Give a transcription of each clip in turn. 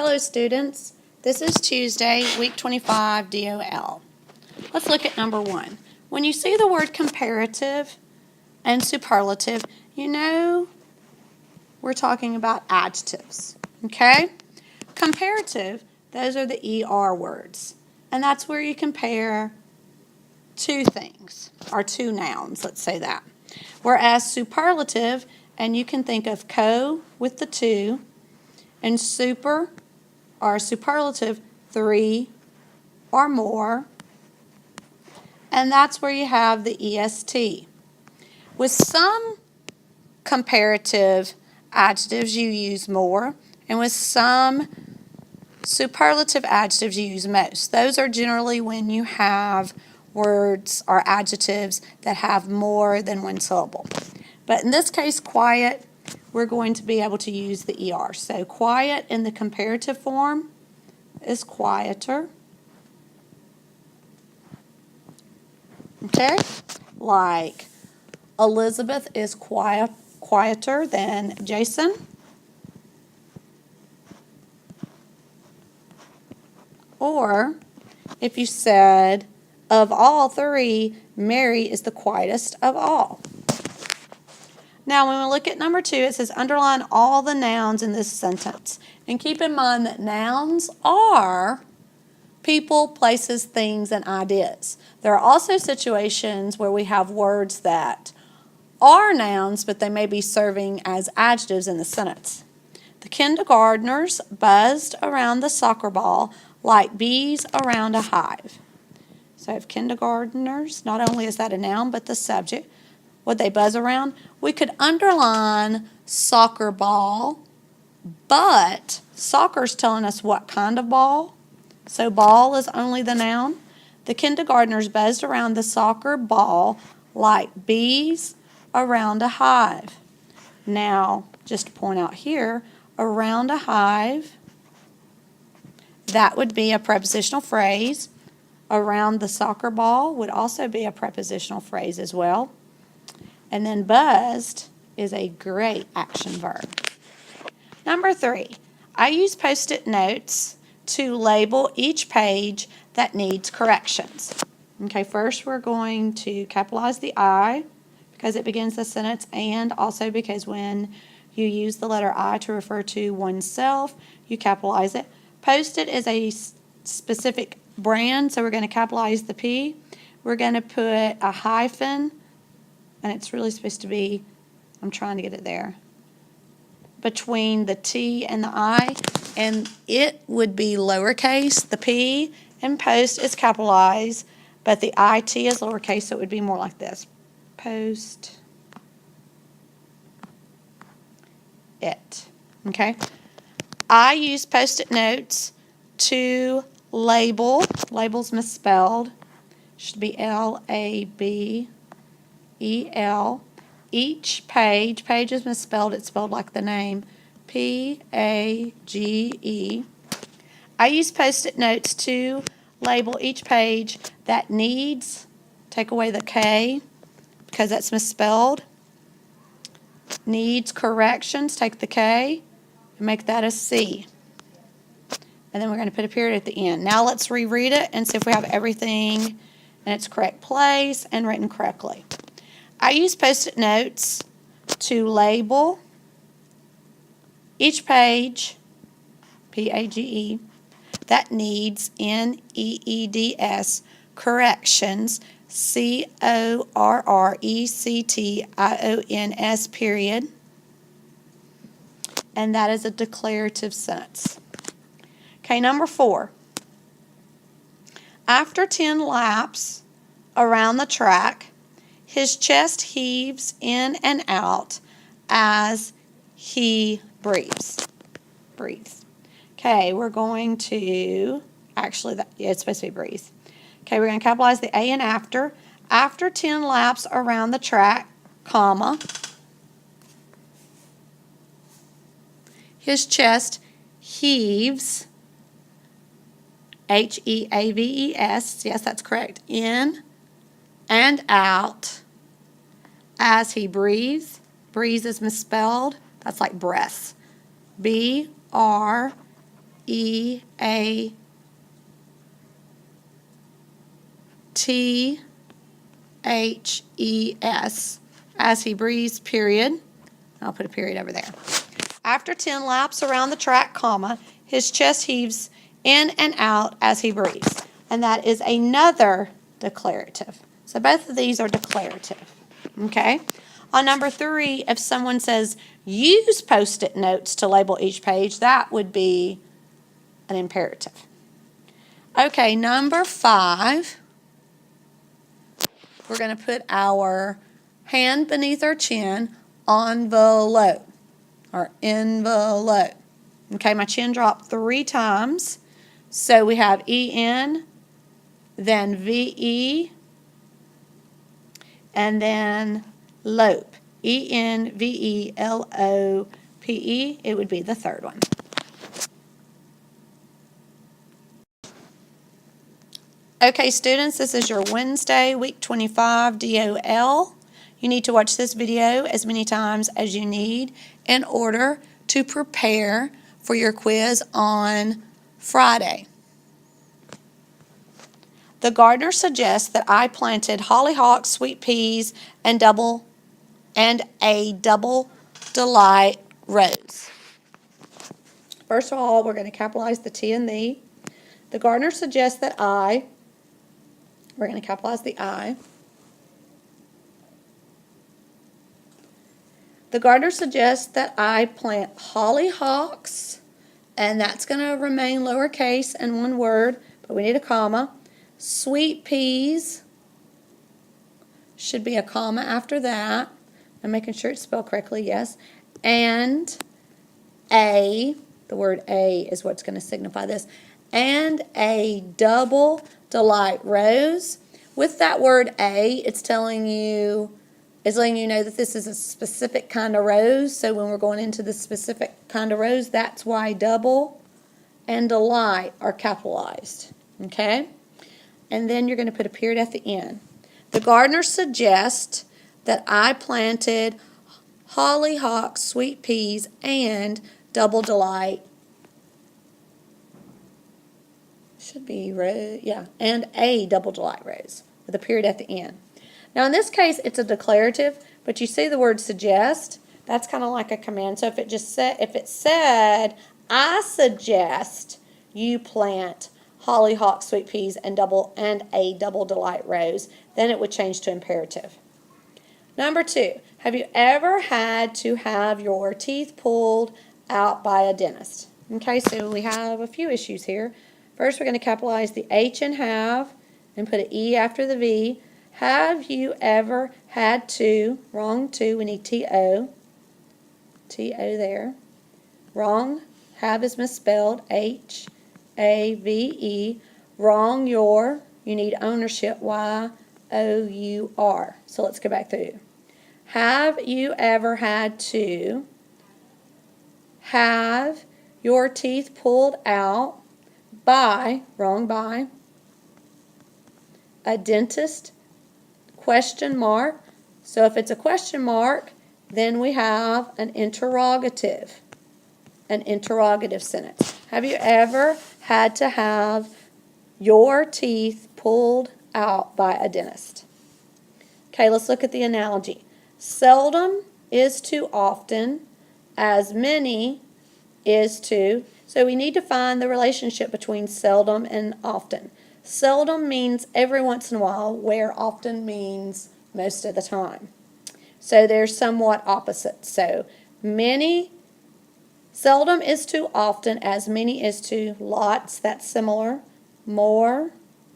Hello students, this is Tuesday, week 25 DOL. Let's look at number 1. When you see the word comparative and superlative, you know we're talking about adjectives, okay? Comparative, those are the ER words, and that's where you compare two things, or two nouns, let's say that. Whereas superlative, and you can think of co with the two, and super or superlative, 3 or more, and that's where you have the EST. With some comparative adjectives you use more, and with some superlative adjectives you use most. Those are generally when you have words or adjectives that have more than one syllable. But in this case, quiet, we're going to be able to use the ER. So quiet in the comparative form is quieter. Okay? Like Elizabeth is quieter than Jason. Or if you said, of all three, Mary is the quietest of all. Now, when we look at number 2, it says underline all the nouns in this sentence. And keep in mind that nouns are people, places, things, and ideas. There are also situations where we have words that are nouns, but they may be serving as adjectives in the sentence. The kindergartners buzzed around the soccer ball like bees around a hive. So if kindergartners, not only is that a noun, but the subject, what they buzz around, we could underline soccer ball, but soccer's telling us what kind of ball. So ball is only the noun. The kindergartners buzzed around the soccer ball like bees around a hive. Now, just to point out here, around a hive, that would be a prepositional phrase. Around the soccer ball would also be a prepositional phrase as well. And then buzzed is a great action verb. Number 3, I use Post-it notes to label each page that needs corrections. Okay, first we're going to capitalize the I because it begins the sentence, and also because when you use the letter I to refer to oneself, you capitalize it. Post-it is a specific brand, so we're going to capitalize the P. We're going to put a hyphen, and it's really supposed to be, I'm trying to get it there, between the T and the I, and it would be lowercase. The P in post is capitalized, but the IT is lowercase, so it would be more like this. Post it. Okay? I use Post-it notes to labels misspelled, should be L-A-B-E-L. Each page is misspelled, it's spelled like the name, P-A-G-E. I use Post-it notes to label each page that needs, take away the K because that's misspelled, needs corrections, take the K and make that a C. And then we're going to put a period at the end. Now let's reread it and see if we have everything in its correct place and written correctly. I use Post-it notes to label each page, P-A-G-E, that needs, N-E-E-D-S, corrections, C-O-R-R-E-C-T-I-O-N-S, period. And that is a declarative sentence. Okay, number 4. After 10 laps around the track, his chest heaves in and out as he breathes. Okay, we're going to, actually, it's supposed to be breathe. Okay, we're going to capitalize the A in after. After 10 laps around the track, comma, his chest heaves, H-E-A-V-E-S, yes, that's correct, in and out as he breathes. Breathes is misspelled. That's like breath. B-R E-A T-H-E-S, as he breathes, period. I'll put a period over there. After 10 laps around the track, comma, his chest heaves in and out as he breathes. And that is another declarative. So both of these are declarative. Okay? On number 3, if someone says, use Post-it notes to label each page, that would be an imperative. Okay, number 5. We're going to put our hand beneath our chin, envelope, or envelope. Okay, my chin dropped 3 times. So we have E-N, then V-E, and then lope. E-N-V-E-L-O-P-E. It would be the third one. Okay, students, this is your Wednesday, week 25 DOL. You need to watch this video as many times as you need in order to prepare for your quiz on Friday. The gardener suggests that I planted hollyhocks, sweet peas, and a double delight rose. First of all, we're going to capitalize the T and the. The gardener suggests that we're going to capitalize the I. The gardener suggests that I plant hollyhocks, and that's going to remain lowercase and one word, but we need a comma. Sweet peas should be a comma after that. I'm making sure it's spelled correctly, yes. And the word a is what's going to signify this. And a double delight rose. With that word a, it's letting you know that this is a specific kind of rose. So when we're going into the specific kind of rose, that's why double and delight are capitalized. Okay? And then you're going to put a period at the end. The gardener suggests that I planted hollyhocks, sweet peas, and double delight. Should be rose, yeah, and a double delight rose with a period at the end. Now in this case, it's a declarative, but you see the word suggest. That's kind of like a command. So if it said, I suggest you plant hollyhock, sweet peas, and a double delight rose, then it would change to imperative. Number 2, have you ever had to have your teeth pulled out by a dentist? Okay, so we have a few issues here. First, we're going to capitalize the H in have and put an E after the V. Have you ever had to, wrong to, we need T-O there. Wrong, have is misspelled, H-A-V-E. Wrong your, you need ownership, Y-O-U-R. So let's go back through. Have you ever had to have your teeth pulled out by, wrong by, a dentist, question mark. So if it's a question mark, then we have an interrogative sentence. Have you ever had to have your teeth pulled out by a dentist? Okay, let's look at the analogy. Seldom is to often, as many is to. So we need to find the relationship between seldom and often. Seldom means every once in a while, where often means most of the time. So they're somewhat opposite. So seldom is to often, as many is to lots, that's similar. More,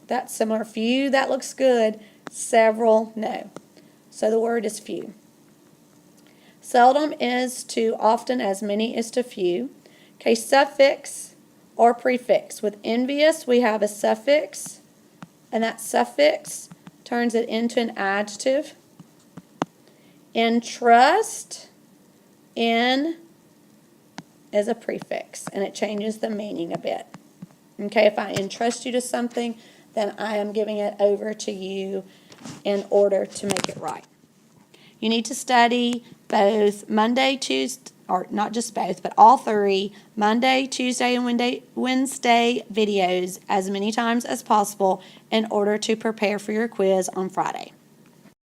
that's similar. Few, that looks good. Several, no. So the word is few. Seldom is to often, as many is to few. Okay, suffix or prefix. With envious, we have a suffix, and that suffix turns it into an adjective. Entrust, in is a prefix, and it changes the meaning a bit. Okay, if I entrust you to something, then I am giving it over to you in order to make it right. You need to study both Monday, Tuesday, or not just both, but all three Monday, Tuesday, and Wednesday videos as many times as possible in order to prepare for your quiz on Friday.